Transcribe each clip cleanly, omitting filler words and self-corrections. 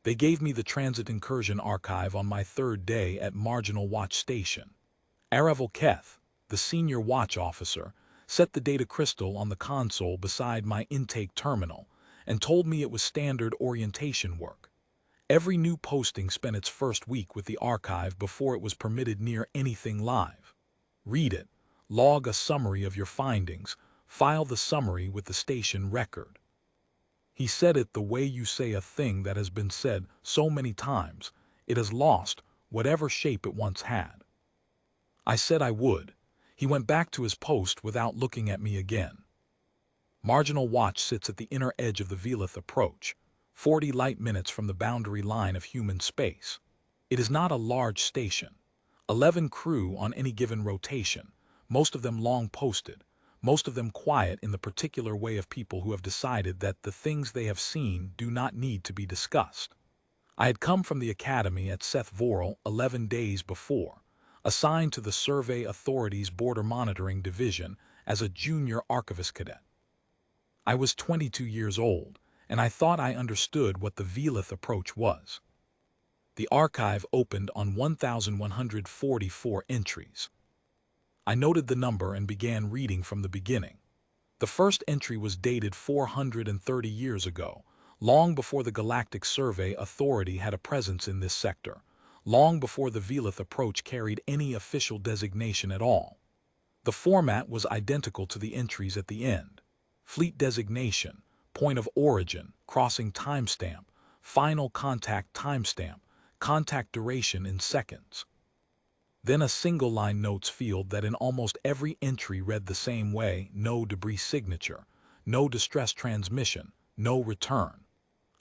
They gave me the transit incursion archive on my third day at Marginal Watch Station. Aravel Keth, the senior watch officer, set the data crystal on the console beside my intake terminal and told me it was standard orientation work. Every new posting spent its first week with the archive before it was permitted near anything live. Read it, log a summary of your findings, file the summary with the station record. He said it the way you say a thing that has been said so many times, it has lost whatever shape it once had. I said I would. He went back to his post without looking at me again. Marginal Watch sits at the inner edge of the Velith approach, 40 light minutes from the boundary line of human space. It is not a large station. 11 crew on any given rotation, most of them long posted, most of them quiet in the particular way of people who have decided that the things they have seen do not need to be discussed. I had come from the academy at Seth Vorel 11 days before, assigned to the Survey Authority's Border Monitoring Division as a junior archivist-cadet. I was 22 years old, and I thought I understood what the Velith approach was. The archive opened on 1,144 entries. I noted the number and began reading from the beginning. The first entry was dated 430 years ago, long before the Galactic Survey Authority had a presence in this sector, long before the Velith approach carried any official designation at all. The format was identical to the entries at the end: fleet designation, point of origin, crossing timestamp, final contact timestamp, contact duration in seconds. Then a single-line notes field that in almost every entry read the same way: no debris signature, no distress transmission, no return.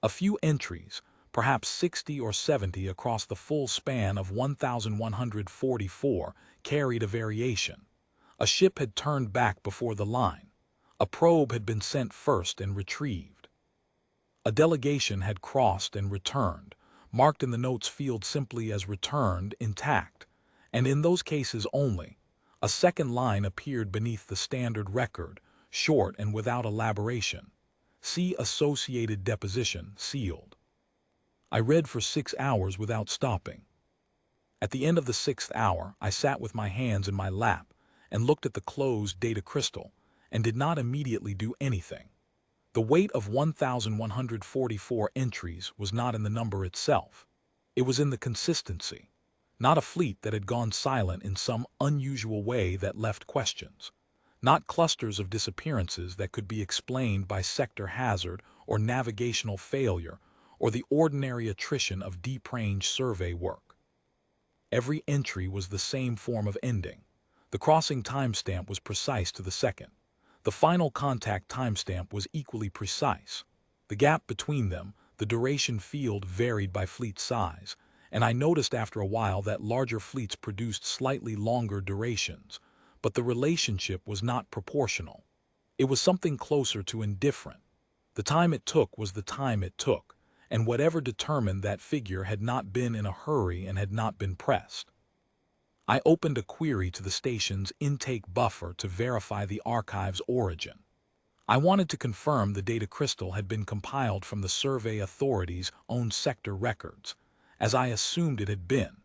A few entries, perhaps 60 or 70 across the full span of 1,144, carried a variation. A ship had turned back before the line. A probe had been sent first and retrieved. A delegation had crossed and returned, marked in the notes field simply as returned intact, and in those cases only. A second line appeared beneath the standard record, short and without elaboration. See Associated Deposition, sealed. I read for 6 hours without stopping. At the end of the 6th hour, I sat with my hands in my lap and looked at the closed data crystal and did not immediately do anything. The weight of 1,144 entries was not in the number itself. It was in the consistency. Not a fleet that had gone silent in some unusual way that left questions. Not clusters of disappearances that could be explained by sector hazard or navigational failure or the ordinary attrition of deep-range survey work. Every entry was the same form of ending. The crossing timestamp was precise to the second. The final contact timestamp was equally precise. The gap between them, the duration field, varied by fleet size, and I noticed after a while that larger fleets produced slightly longer durations, but the relationship was not proportional. It was something closer to indifferent. The time it took was the time it took, and whatever determined that figure had not been in a hurry and had not been pressed. I opened a query to the station's intake buffer to verify the archive's origin. I wanted to confirm the data crystal had been compiled from the Survey Authority's own sector records, as I assumed it had been,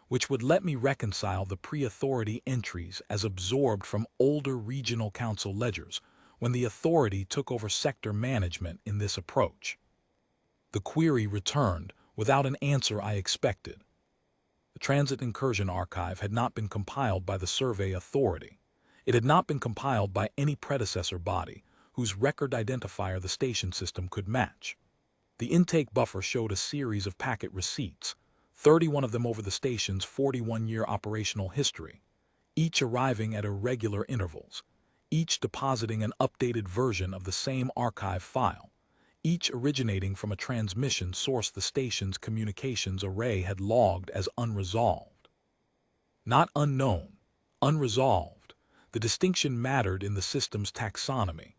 which would let me reconcile the pre-authority entries as absorbed from older regional council ledgers when the authority took over sector management in this approach. The query returned without an answer I expected. The Transit Incursion Archive had not been compiled by the Survey Authority. It had not been compiled by any predecessor body whose record identifier the station system could match. The intake buffer showed a series of packet receipts, 31 of them over the station's 41-year operational history, each arriving at irregular intervals, each depositing an updated version of the same archive file, each originating from a transmission source the station's communications array had logged as unresolved. Not unknown, unresolved. The distinction mattered in the system's taxonomy.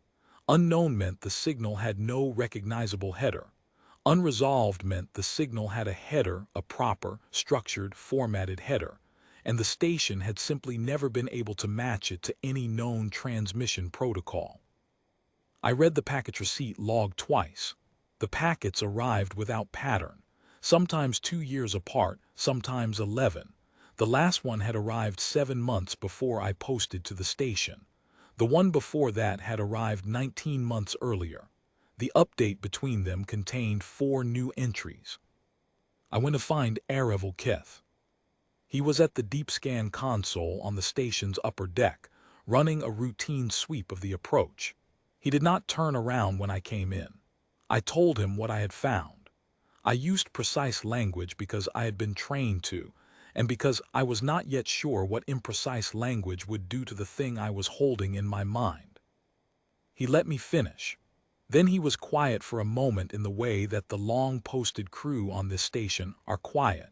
Unknown meant the signal had no recognizable header. Unresolved meant the signal had a header, a proper, structured, formatted header, and the station had simply never been able to match it to any known transmission protocol. I read the package receipt log twice. The packets arrived without pattern. sometimes 2 years apart, sometimes 11. The last one had arrived 7 months before I posted to the station. The one before that had arrived 19 months earlier. The update between them contained 4 new entries. I went to find HFY. He was at the deep scan console on the station's upper deck, running a routine sweep of the approach. He did not turn around when I came in. I told him what I had found. I used precise language because I had been trained to, and because I was not yet sure what imprecise language would do to the thing I was holding in my mind. He let me finish. Then he was quiet for a moment in the way that the long-posted crew on this station are quiet.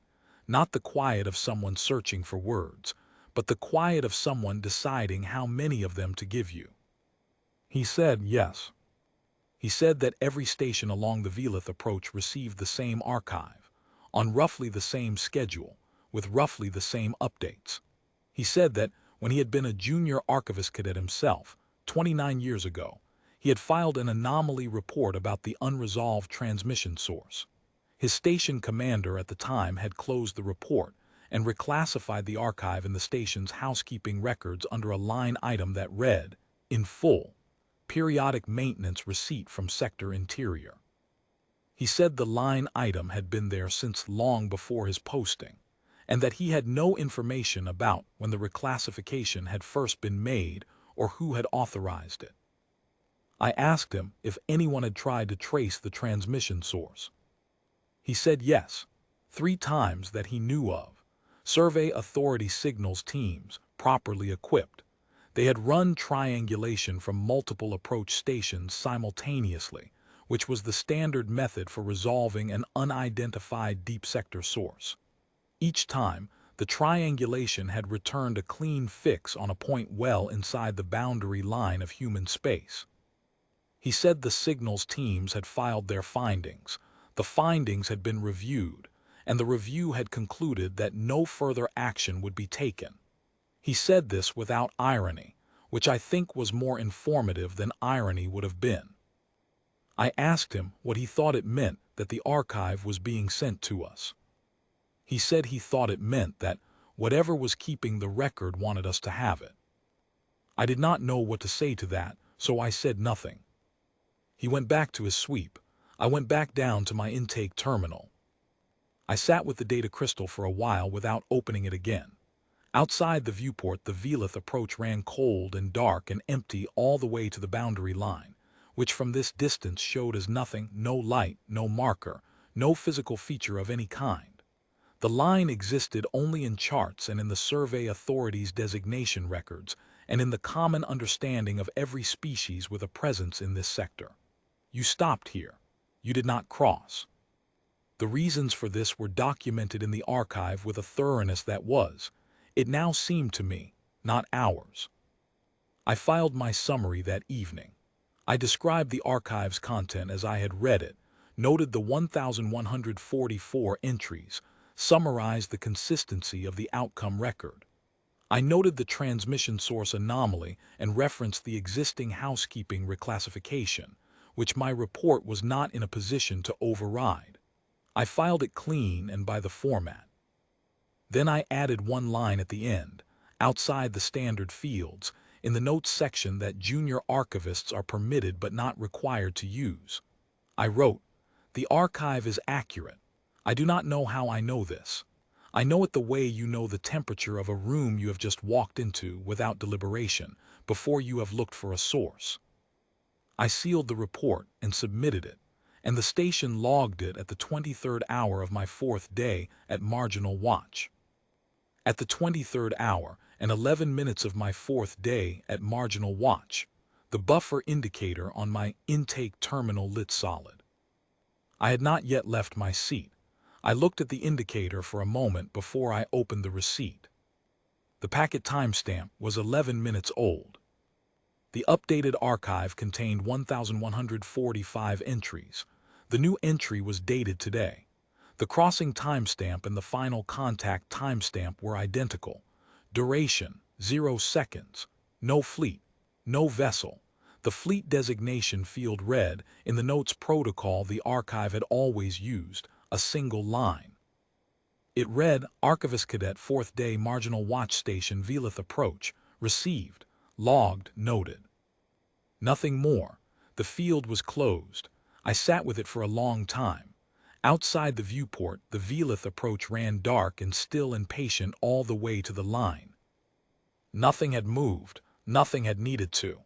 Not the quiet of someone searching for words, but the quiet of someone deciding how many of them to give you. He said yes. He said that every station along the Velith approach received the same archive, on roughly the same schedule, with roughly the same updates. He said that when he had been a junior archivist cadet himself, 29 years ago, he had filed an anomaly report about the unresolved transmission source. His station commander at the time had closed the report and reclassified the archive in the station's housekeeping records under a line item that read, in full, periodic maintenance receipt from Sector Interior. He said the line item had been there since long before his posting, and that he had no information about when the reclassification had first been made or who had authorized it. I asked him if anyone had tried to trace the transmission source. He said yes, 3 times that he knew of. Survey Authority signals teams, properly equipped. They had run triangulation from multiple approach stations simultaneously, which was the standard method for resolving an unidentified deep sector source. Each time, the triangulation had returned a clean fix on a point well inside the boundary line of human space. He said the signals teams had filed their findings. The findings had been reviewed, and the review had concluded that no further action would be taken. He said this without irony, which I think was more informative than irony would have been. I asked him what he thought it meant that the archive was being sent to us. He said he thought it meant that whatever was keeping the record wanted us to have it. I did not know what to say to that, so I said nothing. He went back to his sweep. I went back down to my intake terminal. I sat with the data crystal for a while without opening it again. Outside the viewport, the Velith approach ran cold and dark and empty all the way to the boundary line, which from this distance showed as nothing, no light, no marker, no physical feature of any kind. The line existed only in charts and in the Survey Authority's designation records, and in the common understanding of every species with a presence in this sector. You stopped here. You did not cross. The reasons for this were documented in the archive with a thoroughness that was, it now seemed to me, not ours. I filed my summary that evening. I described the archive's content as I had read it, noted the 1,144 entries, summarized the consistency of the outcome record. I noted the transmission source anomaly and referenced the existing housekeeping reclassification, which my report was not in a position to override. I filed it clean and by the format. Then I added one line at the end, outside the standard fields, in the notes section that junior archivists are permitted but not required to use. I wrote, "The archive is accurate. I do not know how I know this. I know it the way you know the temperature of a room you have just walked into without deliberation, before you have looked for a source." I sealed the report and submitted it, and the station logged it at the 23rd hour of my 4th day at marginal watch. At the 23rd hour and 11 minutes of my 4th day at marginal watch, the buffer indicator on my intake terminal lit solid. I had not yet left my seat. I looked at the indicator for a moment before I opened the receipt. The packet timestamp was 11 minutes old. The updated archive contained 1,145 entries. The new entry was dated today. The crossing timestamp and the final contact timestamp were identical. Duration, 0 seconds. No fleet, no vessel. The fleet designation field read, in the notes protocol the archive had always used, a single line. It read, Archivist-cadet 4th day marginal watch station Velith approach, received, logged, noted. Nothing more. The field was closed. I sat with it for a long time. Outside the viewport, the Velith approach ran dark and still and patient all the way to the line. Nothing had moved, nothing had needed to.